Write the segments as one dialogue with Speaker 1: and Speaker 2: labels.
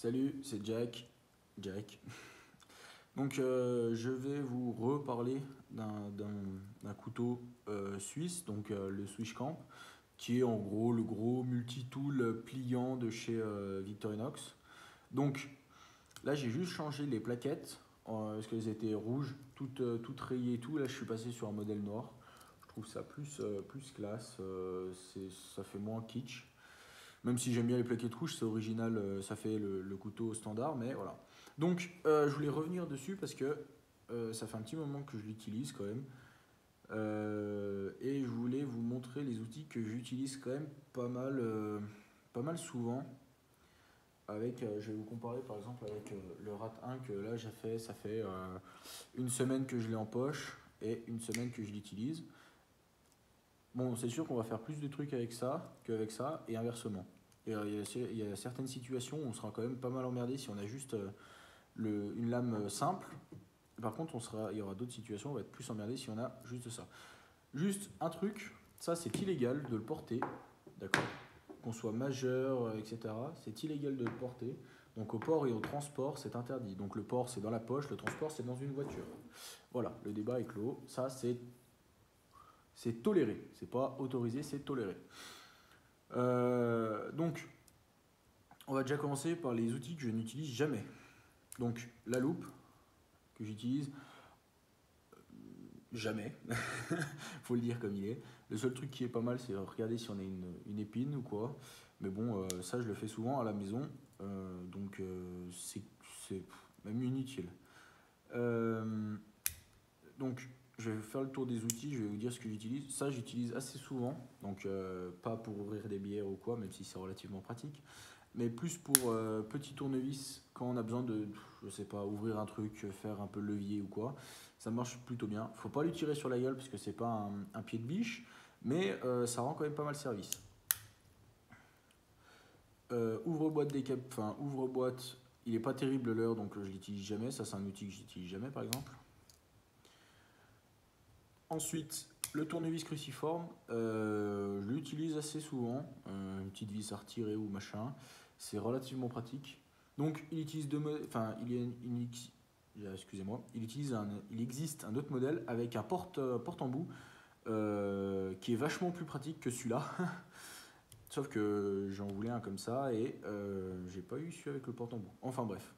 Speaker 1: Salut, c'est Jack. Jack. Donc, je vais vous reparler d'un couteau suisse, donc le Swisscamp, qui est en gros le gros multi-tool pliant de chez Victorinox. Donc, là, j'ai juste changé les plaquettes parce qu'elles étaient rouges, toutes rayées et tout. Là, je suis passé sur un modèle noir. Je trouve ça plus classe, ça fait moins kitsch. Même si j'aime bien les plaquettes rouges, c'est original, ça fait le couteau standard, mais voilà. Donc, je voulais revenir dessus parce que ça fait un petit moment que je l'utilise quand même. Et je voulais vous montrer les outils que j'utilise quand même pas mal souvent. Je vais vous comparer par exemple avec le Rat 1 que là ça fait une semaine que je l'ai en poche et une semaine que je l'utilise. Bon, c'est sûr qu'on va faire plus de trucs avec ça qu'avec ça, et inversement. Et, il y a certaines situations où on sera quand même pas mal emmerdé si on a juste une lame simple. Par contre, il y aura d'autres situations où on va être plus emmerdé si on a juste ça. Juste un truc, ça c'est illégal de le porter, d'accord? Qu'on soit majeur, etc. C'est illégal de le porter. Donc au port et au transport, c'est interdit. Donc le port c'est dans la poche, le transport c'est dans une voiture. Voilà, le débat est clos. Ça c'est toléré, c'est pas autorisé, c'est toléré. Donc, on va déjà commencer par les outils que je n'utilise jamais. Donc, la loupe que j'utilise jamais, faut le dire comme il est. Le seul truc qui est pas mal, c'est regarder si on a une épine ou quoi. Mais bon, ça je le fais souvent à la maison, donc c'est même inutile. Euh, donc, je vais faire le tour des outils, je vais vous dire ce que j'utilise. Ça, j'utilise assez souvent, donc pas pour ouvrir des bières ou quoi, même si c'est relativement pratique, mais plus pour petit tournevis quand on a besoin de, je sais pas, ouvrir un truc, faire un peu le levier ou quoi. Ça marche plutôt bien. Faut pas lui tirer sur la gueule parce que c'est pas un pied de biche, mais ça rend quand même pas mal service. Ouvre-boîte enfin ouvre-boîte, il est pas terrible l'heure, donc je l'utilise jamais. Ça, c'est un outil que j'utilise jamais, par exemple. Ensuite, le tournevis cruciforme, je l'utilise assez souvent, une petite vis à retirer ou machin, c'est relativement pratique. Donc il utilise enfin excusez-moi, il existe un autre modèle avec un porte-embout qui est vachement plus pratique que celui-là. Sauf que j'en voulais un comme ça et j'ai pas eu celui avec le porte-embout. Enfin bref,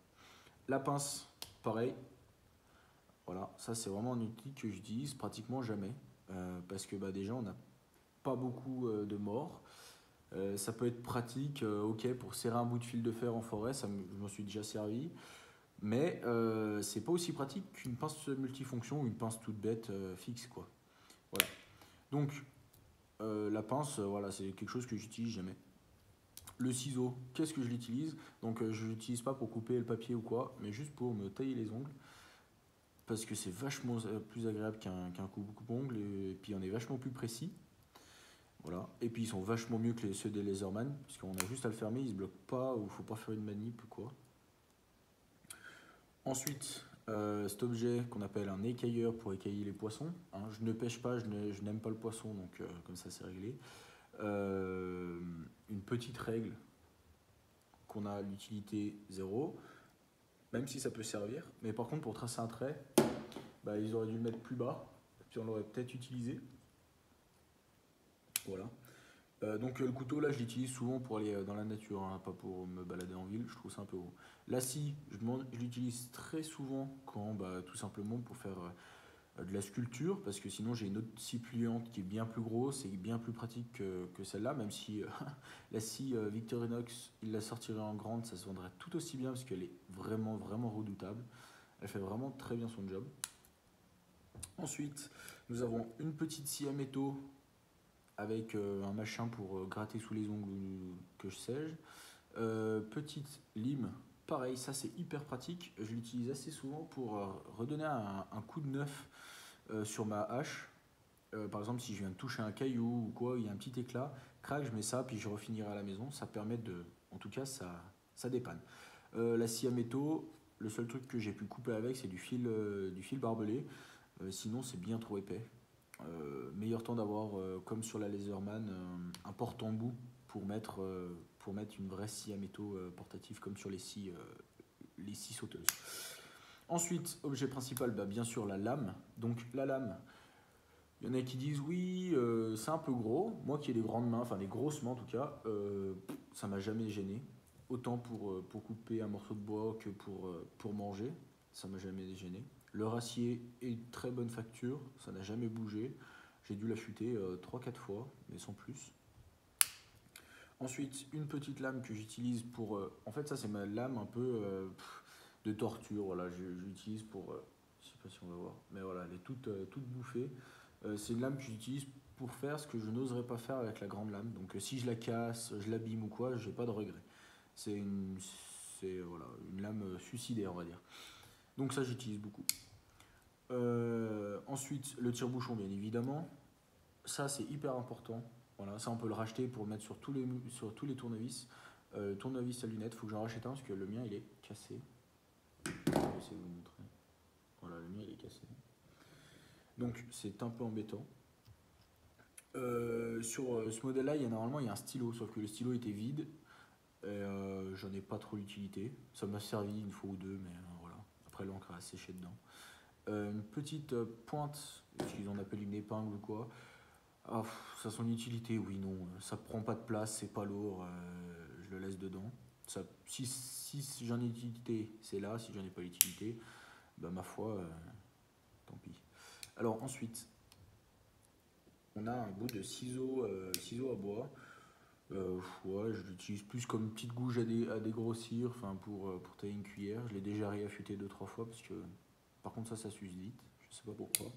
Speaker 1: la pince, pareil. Voilà, ça c'est vraiment un outil que j'utilise pratiquement jamais. Parce que bah, déjà on n'a pas beaucoup de morts. Ça peut être pratique, ok, pour serrer un bout de fil de fer en forêt, je m'en suis déjà servi. Mais c'est pas aussi pratique qu'une pince multifonction ou une pince toute bête fixe, quoi. Voilà. Donc la pince, voilà, c'est quelque chose que j'utilise jamais. Le ciseau, qu'est-ce que je l'utilise? Donc je l'utilise pas pour couper le papier ou quoi, mais juste pour me tailler les ongles. Parce que c'est vachement plus agréable qu'un coupe-ongle et puis on est vachement plus précis. Voilà. Et puis ils sont vachement mieux que ceux des Laserman, puisqu'on a juste à le fermer, il se bloque pas ou faut pas faire une manip ou quoi. Ensuite, cet objet qu'on appelle un écailleur pour écailler les poissons. Hein, je ne pêche pas, je n'aime pas le poisson, donc comme ça c'est réglé. Une petite règle qu'on a l'utilité 0, même si ça peut servir. Mais par contre pour tracer un trait, bah, ils auraient dû le mettre plus bas, puis on l'aurait peut-être utilisé. Voilà. Donc le couteau là je l'utilise souvent pour aller dans la nature, hein, pas pour me balader en ville, je trouve ça un peu gros. La scie, je l'utilise très souvent quand bah, tout simplement pour faire de la sculpture, parce que sinon j'ai une autre scie pliante qui est bien plus grosse et bien plus pratique que celle-là, même si la scie Victorinox, il la sortirait en grande, ça se vendrait tout aussi bien parce qu'elle est vraiment vraiment redoutable. Elle fait vraiment très bien son job. Ensuite, nous avons une petite scie à métaux avec un machin pour gratter sous les ongles que je sèche. Petite lime, pareil, ça c'est hyper pratique. Je l'utilise assez souvent pour redonner un coup de neuf sur ma hache. Par exemple, si je viens de toucher un caillou ou quoi, il y a un petit éclat, crac, je mets ça, puis je refinirai à la maison. Ça permet de. En tout cas, ça dépanne. La scie à métaux, le seul truc que j'ai pu couper avec, c'est du fil barbelé. Sinon, c'est bien trop épais. Meilleur temps d'avoir, comme sur la Laserman, un porte-embout pour mettre pour mettre une vraie scie à métaux portative comme sur les scies sauteuses. Ensuite, objet principal, bien sûr la lame. Donc la lame, il y en a qui disent oui, c'est un peu gros. Moi qui ai des grandes mains, enfin des grosses mains en tout cas, ça m'a jamais gêné. Autant pour couper un morceau de bois que pour manger, ça m'a jamais gêné. Le racier est de très bonne facture, ça n'a jamais bougé. J'ai dû l'affûter 3-4 fois, mais sans plus. Ensuite, une petite lame que j'utilise pour... en fait, ça c'est ma lame un peu de torture. Voilà, j'utilise pour... je sais pas si on va voir, mais voilà, elle est toute bouffée. C'est une lame que j'utilise pour faire ce que je n'oserais pas faire avec la grande lame. Donc si je la casse, je l'abîme ou quoi, j'ai pas de regret. Voilà, une lame suicidaire, on va dire. Donc ça, j'utilise beaucoup. Ensuite, le tire-bouchon, bien évidemment. Ça, c'est hyper important. Voilà, ça, on peut le racheter pour le mettre sur tous les tournevis. Tournevis à lunettes, il faut que j'en rachète un parce que le mien, il est cassé. Je vais essayer de vous montrer. Voilà, le mien, il est cassé. Donc, c'est un peu embêtant. Sur ce modèle-là, normalement, il y a un stylo, sauf que le stylo était vide. J'en ai pas trop l'utilité. Ça m'a servi une fois ou deux, mais voilà. Après, l'encre a séché dedans. Une petite pointe, qu'ils en appellent une épingle ou quoi. Ah, ça a son utilité, oui, non. Ça prend pas de place, c'est pas lourd, je le laisse dedans. Ça, si j'en ai utilité, c'est là. Si j'en ai pas l'utilité, ma foi, tant pis. Alors ensuite, on a un bout de ciseaux à bois. Ouais, je l'utilise plus comme une petite gouge à dégrossir, enfin pour tailler une cuillère. Je l'ai déjà réaffûté 2-3 fois parce que par contre ça s'use vite, je sais pas pourquoi.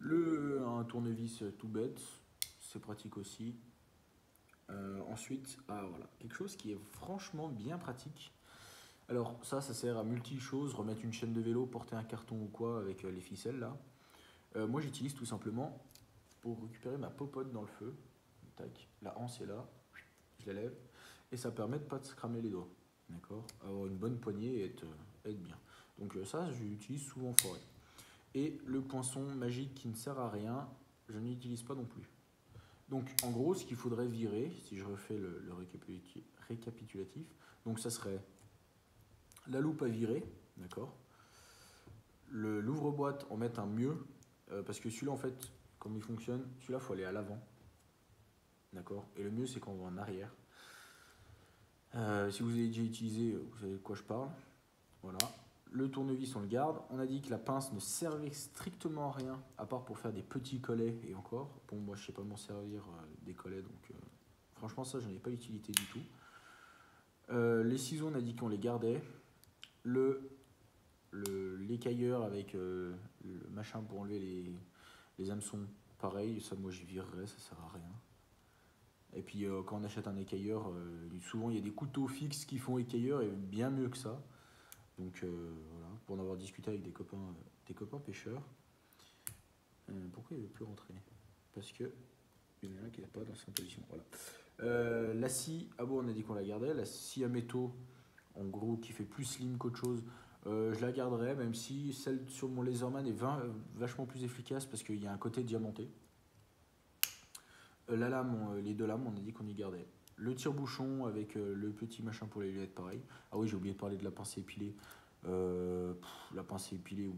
Speaker 1: Un tournevis tout bête, c'est pratique aussi. Ensuite, voilà, quelque chose qui est franchement bien pratique. Alors ça sert à multi-choses, remettre une chaîne de vélo, porter un carton ou quoi avec les ficelles là. Moi j'utilise tout simplement pour récupérer ma popote dans le feu. Tac, la anse est là, je la lève et ça permet de pas se cramer les doigts. D'accord, avoir une bonne poignée et être bien. Donc ça, j'utilise souvent en forêt. Et le poinçon magique qui ne sert à rien, je n'utilise pas non plus. Donc en gros, ce qu'il faudrait virer, si je refais le récapitulatif, donc ça serait la loupe à virer, d'accord. L'ouvre-boîte, en mettre un mieux, parce que celui-là en fait, comme il fonctionne, celui-là il faut aller à l'avant. D'accord. Et le mieux, c'est quand on va en arrière. Si vous avez déjà utilisé, vous savez de quoi je parle. Voilà. Le tournevis, on le garde. On a dit que la pince ne servait strictement à rien, à part pour faire des petits collets et encore. Bon, moi, je sais pas m'en servir des collets, donc franchement, ça, je n'en ai pas l'utilité du tout. Les ciseaux, on a dit qu'on les gardait. L'écailleur avec le machin pour enlever les hameçons, pareil, ça, moi, j'y virerais, ça sert à rien. Et puis quand on achète un écailleur, souvent il y a des couteaux fixes qui font écailleur et bien mieux que ça. Donc voilà, pour en avoir discuté avec des copains pêcheurs. Pourquoi il ne veut plus rentrer? Parce que il y en a un qui n'est pas dans sa position. Voilà. La scie, bon, on a dit qu'on la gardait. La scie à métaux, en gros, qui fait plus slim qu'autre chose, je la garderai, même si celle sur mon Laserman est vachement plus efficace parce qu'il y a un côté diamanté. La lame, les deux lames, on a dit qu'on y gardait. Le tire-bouchon avec le petit machin pour les lunettes, pareil. Ah oui, j'ai oublié de parler de la pince à épiler. La pince à épiler,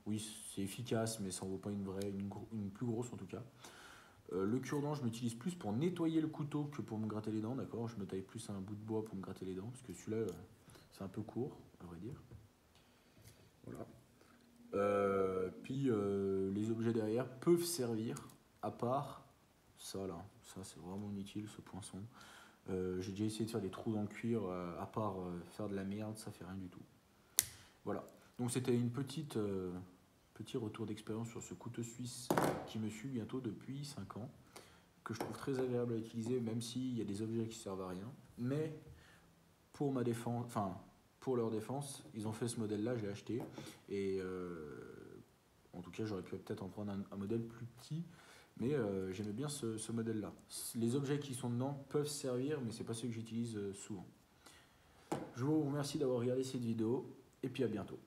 Speaker 1: oui, c'est efficace, mais ça en vaut pas une plus grosse en tout cas. Le cure-dent, je m'utilise plus pour nettoyer le couteau que pour me gratter les dents, d'accord. Je me taille plus un bout de bois pour me gratter les dents, parce que celui-là, c'est un peu court, à vrai dire. Voilà. Puis les objets derrière peuvent servir, à part ça là, ça c'est vraiment inutile ce poinçon. J'ai déjà essayé de faire des trous dans le cuir, à part faire de la merde, ça fait rien du tout. Voilà, donc c'était petit retour d'expérience sur ce couteau suisse qui me suit bientôt depuis 5 ans, que je trouve très agréable à utiliser, même s'il y a des objets qui servent à rien. Mais pour ma défense, enfin pour leur défense, ils ont fait ce modèle là, j'ai acheté, et en tout cas j'aurais pu peut-être en prendre un modèle plus petit. Mais j'aimais bien ce modèle-là. Les objets qui sont dedans peuvent servir, mais ce n'est pas ceux que j'utilise souvent. Je vous remercie d'avoir regardé cette vidéo, et puis à bientôt.